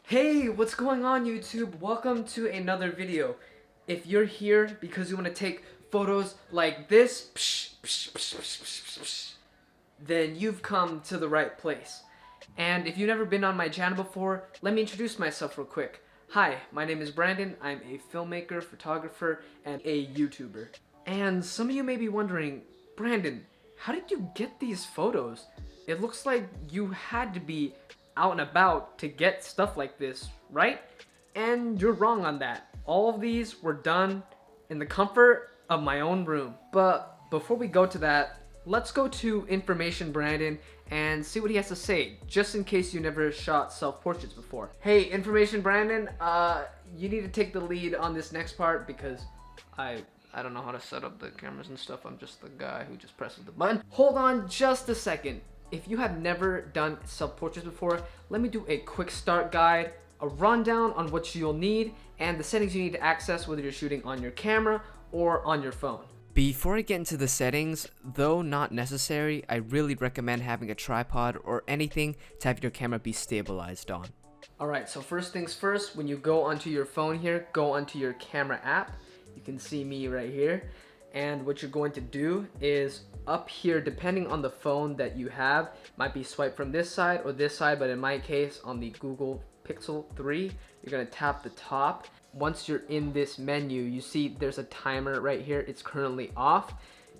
Hey, what's going on YouTube? Welcome to another video. If you're here because you want to take photos like this, then you've come to the right place. And if you've never been on my channel before, let me introduce myself real quick. Hi, my name is Brandon. I'm a filmmaker, photographer, and a YouTuber. And some of you may be wondering, Brandon, how did you get these photos? It looks like you had to be out and about to get stuff like this, right? And you're wrong on that. All of these were done in the comfort of my own room. But before we go to that, let's go to Information Brandon and see what he has to say, just in case you never shot self-portraits before. Hey, Information Brandon, you need to take the lead on this next part because I don't know how to set up the cameras and stuff. I'm just the guy who just presses the button. Hold on just a second. If you have never done self-portraits before, let me do a quick start guide, a rundown on what you'll need, and the settings you need to access whether you're shooting on your camera or on your phone. Before I get into the settings, though not necessary, I really recommend having a tripod or anything to have your camera be stabilized on. Alright, so first things first, when you go onto your phone here, go onto your camera app. You can see me right here. And what you're going to do is up here, depending on the phone that you have, might be swipe from this side or this side, but in my case on the Google Pixel 3, you're gonna tap the top. Once you're in this menu, you see there's a timer right here. It's currently off.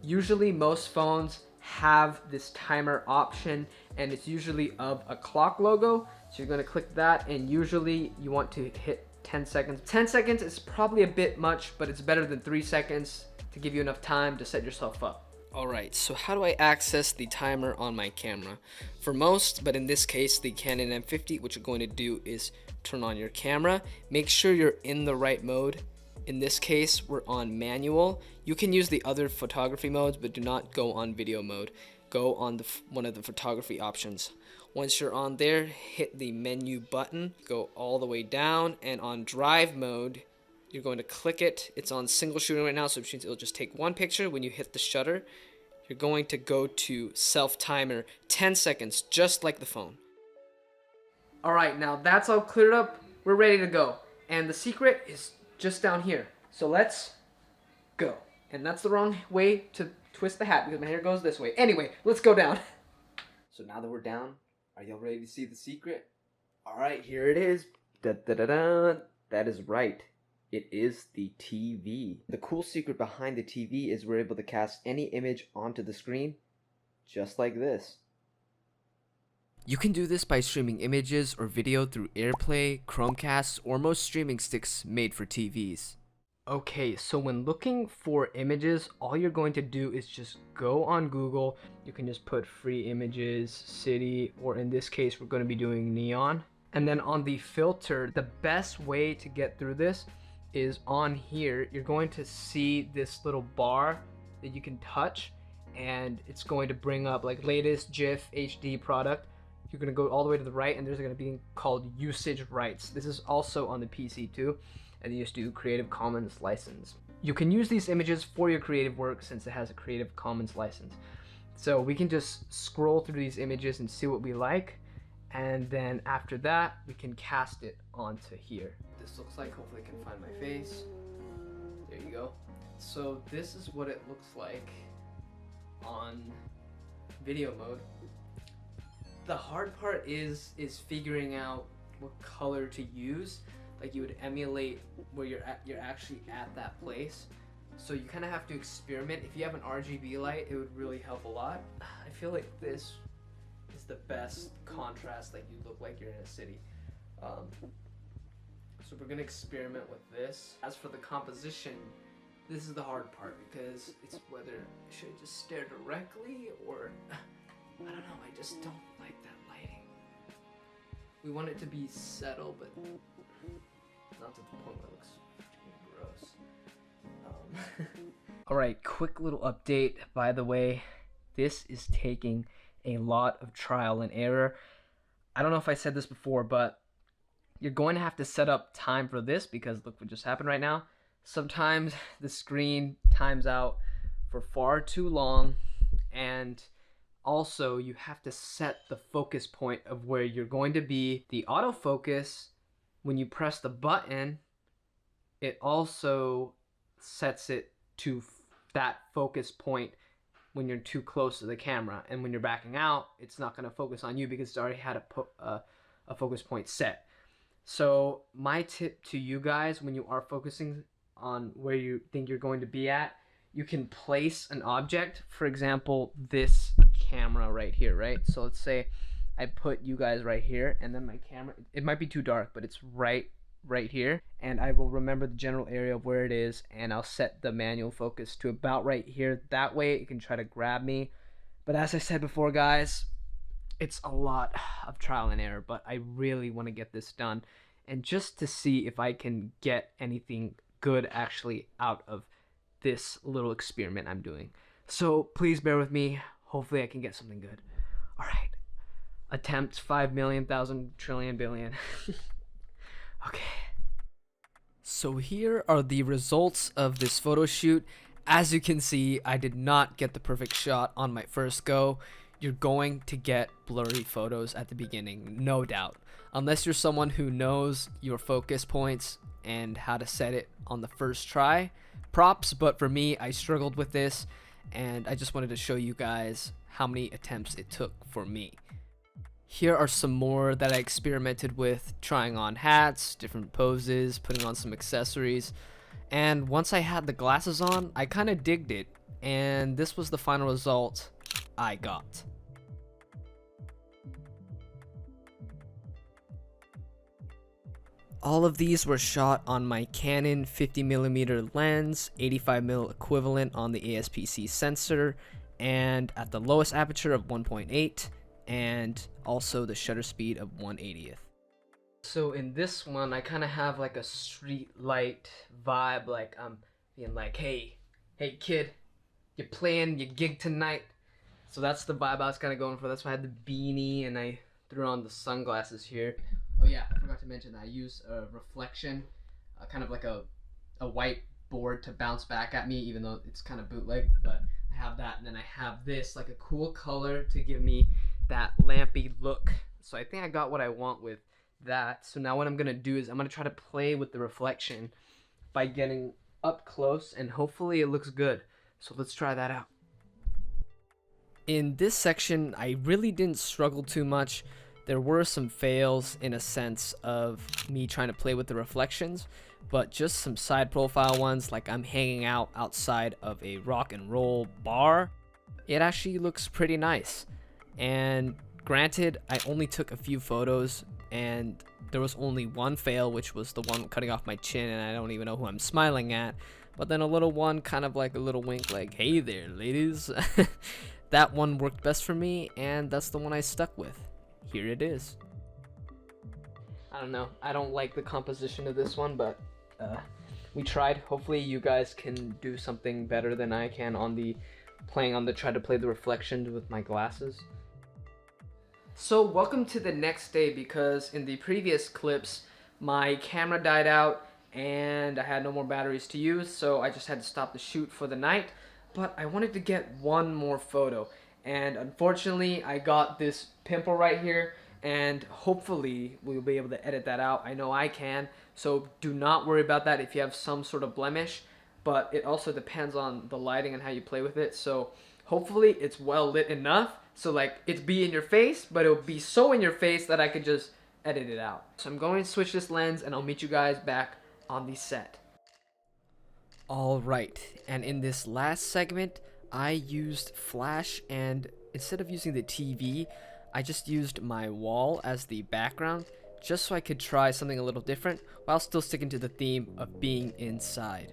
Usually most phones have this timer option and it's usually of a clock logo. So you're gonna click that and usually you want to hit 10 seconds. 10 seconds is probably a bit much, but it's better than 3 seconds to give you enough time to set yourself up. Alright, so how do I access the timer on my camera? For most, but in this case the Canon M50, what you're going to do is turn on your camera. Make sure you're in the right mode. In this case, we're on manual. You can use the other photography modes, but do not go on video mode. Go on one of the photography options. Once you're on there, hit the menu button, go all the way down, and on drive mode, you're going to click it. It's on single shooting right now, so which means it'll just take one picture. When you hit the shutter, you're going to go to self timer, 10 seconds, just like the phone. Alright, now that's all cleared up. We're ready to go. And the secret is just down here. So let's go. And that's the wrong way to twist the hat because my hair goes this way. Anyway, let's go down. So now that we're down, are y'all ready to see the secret? Alright, here it is. Da da da da. That is right. It is the TV. The cool secret behind the TV is we're able to cast any image onto the screen, just like this. You can do this by streaming images or video through AirPlay, Chromecast, or most streaming sticks made for TVs. Okay, so when looking for images, all you're going to do is just go on Google. You can just put free images, city, or in this case, we're going to be doing neon. And then on the filter, the best way to get through this is on here. You're going to see this little bar that you can touch, and it's going to bring up like latest GIF HD product. You're going to go all the way to the right, and there's going to be called usage rights. This is also on the PC too, and you just do Creative Commons license. You can use these images for your creative work since it has a Creative Commons license. So we can just scroll through these images and see what we like, and then after that we can cast it onto here. This looks like, hopefully I can find my face. There you go. So this is what it looks like on video mode. The hard part is figuring out what color to use. Like you would emulate where you're actually at that place. So you kind of have to experiment. If you have an RGB light, it would really help a lot. I feel like this is the best contrast, like you look like you're in a city. So we're gonna experiment with this. As for the composition, this is the hard part because it's whether should I just stare directly or I don't know, I just don't like that lighting. We want it to be subtle, but not to the point where it looks gross. Alright, quick little update. By the way, this is taking a lot of trial and error. I don't know if I said this before, but you're going to have to set up time for this because look what just happened right now. Sometimes the screen times out for far too long, and also you have to set the focus point of where you're going to be. The autofocus when you press the button, it also sets it to that focus point when you're too close to the camera, and when you're backing out, it's not going to focus on you because it's already had a focus point set. So my tip to you guys, when you are focusing on where you think you're going to be at, you can place an object, for example this camera right here, right? So let's say I put you guys right here, and then my camera, it might be too dark, but it's right here, and I will remember the general area of where it is, and I'll set the manual focus to about right here. That way it can try to grab me. But as I said before, guys, it's a lot of trial and error, but I really want to get this done, and just to see if I can get anything good actually out of this little experiment I'm doing. So please bear with me. Hopefully I can get something good. All right, attempt 5 million, thousand, trillion, billion. Okay. So here are the results of this photo shoot. As you can see, I did not get the perfect shot on my first go. You're going to get blurry photos at the beginning, no doubt. Unless you're someone who knows your focus points and how to set it on the first try. Props, but for me, I struggled with this, and I just wanted to show you guys how many attempts it took for me. Here are some more that I experimented with, trying on hats, different poses, putting on some accessories. And once I had the glasses on, I kind of digged it, and this was the final result I got. All of these were shot on my Canon 50mm lens, 85mm equivalent on the ASPC sensor, and at the lowest aperture of 1.8, and also the shutter speed of 1/80th. So in this one, I kind of have like a street light vibe, like I'm being like, hey kid, you playing your gig tonight? So that's the vibe I was kind of going for. That's why I had the beanie and I threw on the sunglasses here. Oh yeah, I forgot to mention that I use a reflection, kind of like a white board to bounce back at me, even though it's kind of bootleg, but I have that, and then I have this, like a cool color to give me that lampy look. So I think I got what I want with that. So now what I'm gonna do is I'm gonna try to play with the reflection by getting up close, and hopefully it looks good. So let's try that out. In this section, I really didn't struggle too much. There were some fails in a sense of me trying to play with the reflections, but just some side profile ones, like I'm hanging out outside of a rock and roll bar. It actually looks pretty nice. And granted, I only took a few photos, and there was only one fail, which was the one cutting off my chin, and I don't even know who I'm smiling at. But then a little one, kind of like a little wink, like, hey there, ladies. That one worked best for me, and that's the one I stuck with. Here it is. I don't know. I don't like the composition of this one, but we tried. Hopefully you guys can do something better than I can on the try to play the reflections with my glasses. So welcome to the next day, because in the previous clips my camera died out and I had no more batteries to use, so I just had to stop the shoot for the night. But I wanted to get one more photo, and unfortunately I got this pimple right here, and hopefully we'll be able to edit that out. I know I can, so do not worry about that if you have some sort of blemish, but it also depends on the lighting and how you play with it. So hopefully it's well lit enough, so like it's be in your face, but it'll be so in your face that I could just edit it out. So I'm going to switch this lens, and I'll meet you guys back on the set. Alright, and in this last segment, I used flash, and instead of using the TV, I just used my wall as the background, just so I could try something a little different, while still sticking to the theme of being inside.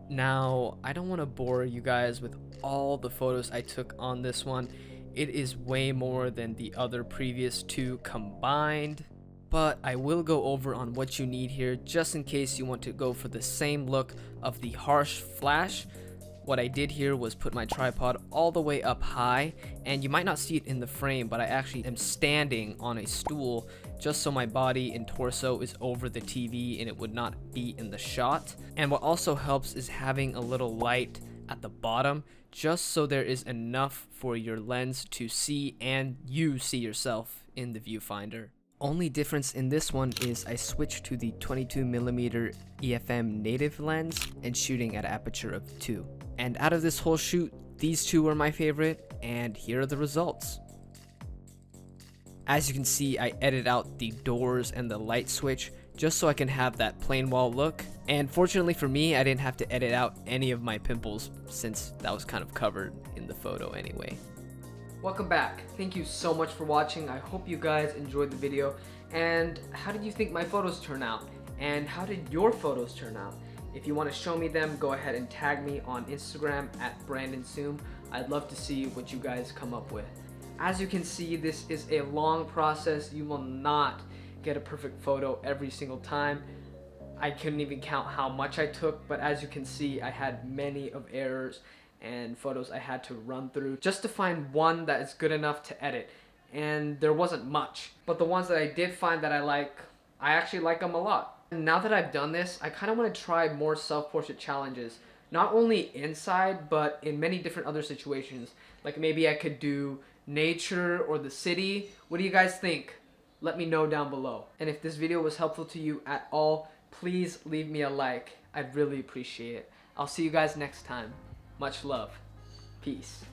Now, I don't want to bore you guys with all the photos I took on this one. It is way more than the other previous two combined, but I will go over on what you need here just in case you want to go for the same look of the harsh flash. What I did here was put my tripod all the way up high, and you might not see it in the frame, but I actually am standing on a stool just so my body and torso is over the TV and it would not be in the shot. And what also helps is having a little light at the bottom, just so there is enough for your lens to see and you see yourself in the viewfinder. Only difference in this one is I switched to the 22mm EFM native lens and shooting at an aperture of 2. And out of this whole shoot, these two were my favorite, and here are the results. As you can see, I edited out the doors and the light switch just so I can have that plain wall look. And fortunately for me, I didn't have to edit out any of my pimples since that was kind of covered in the photo anyway. Welcome back. Thank you so much for watching. I hope you guys enjoyed the video. And how did you think my photos turn out? And how did your photos turn out? If you want to show me them, go ahead and tag me on Instagram at Soum. I'd love to see what you guys come up with. As you can see, this is a long process. You will not get a perfect photo every single time. I couldn't even count how much I took, but as you can see, I had many of errors and photos I had to run through just to find one that is good enough to edit. And there wasn't much, but the ones that I did find that I actually like them a lot. And now that I've done this, I kind of want to try more self-portrait challenges, not only inside, but in many different other situations. Like maybe I could do nature or the city. What do you guys think? Let me know down below. And if this video was helpful to you at all, please leave me a like. I'd really appreciate it. I'll see you guys next time. Much love. Peace.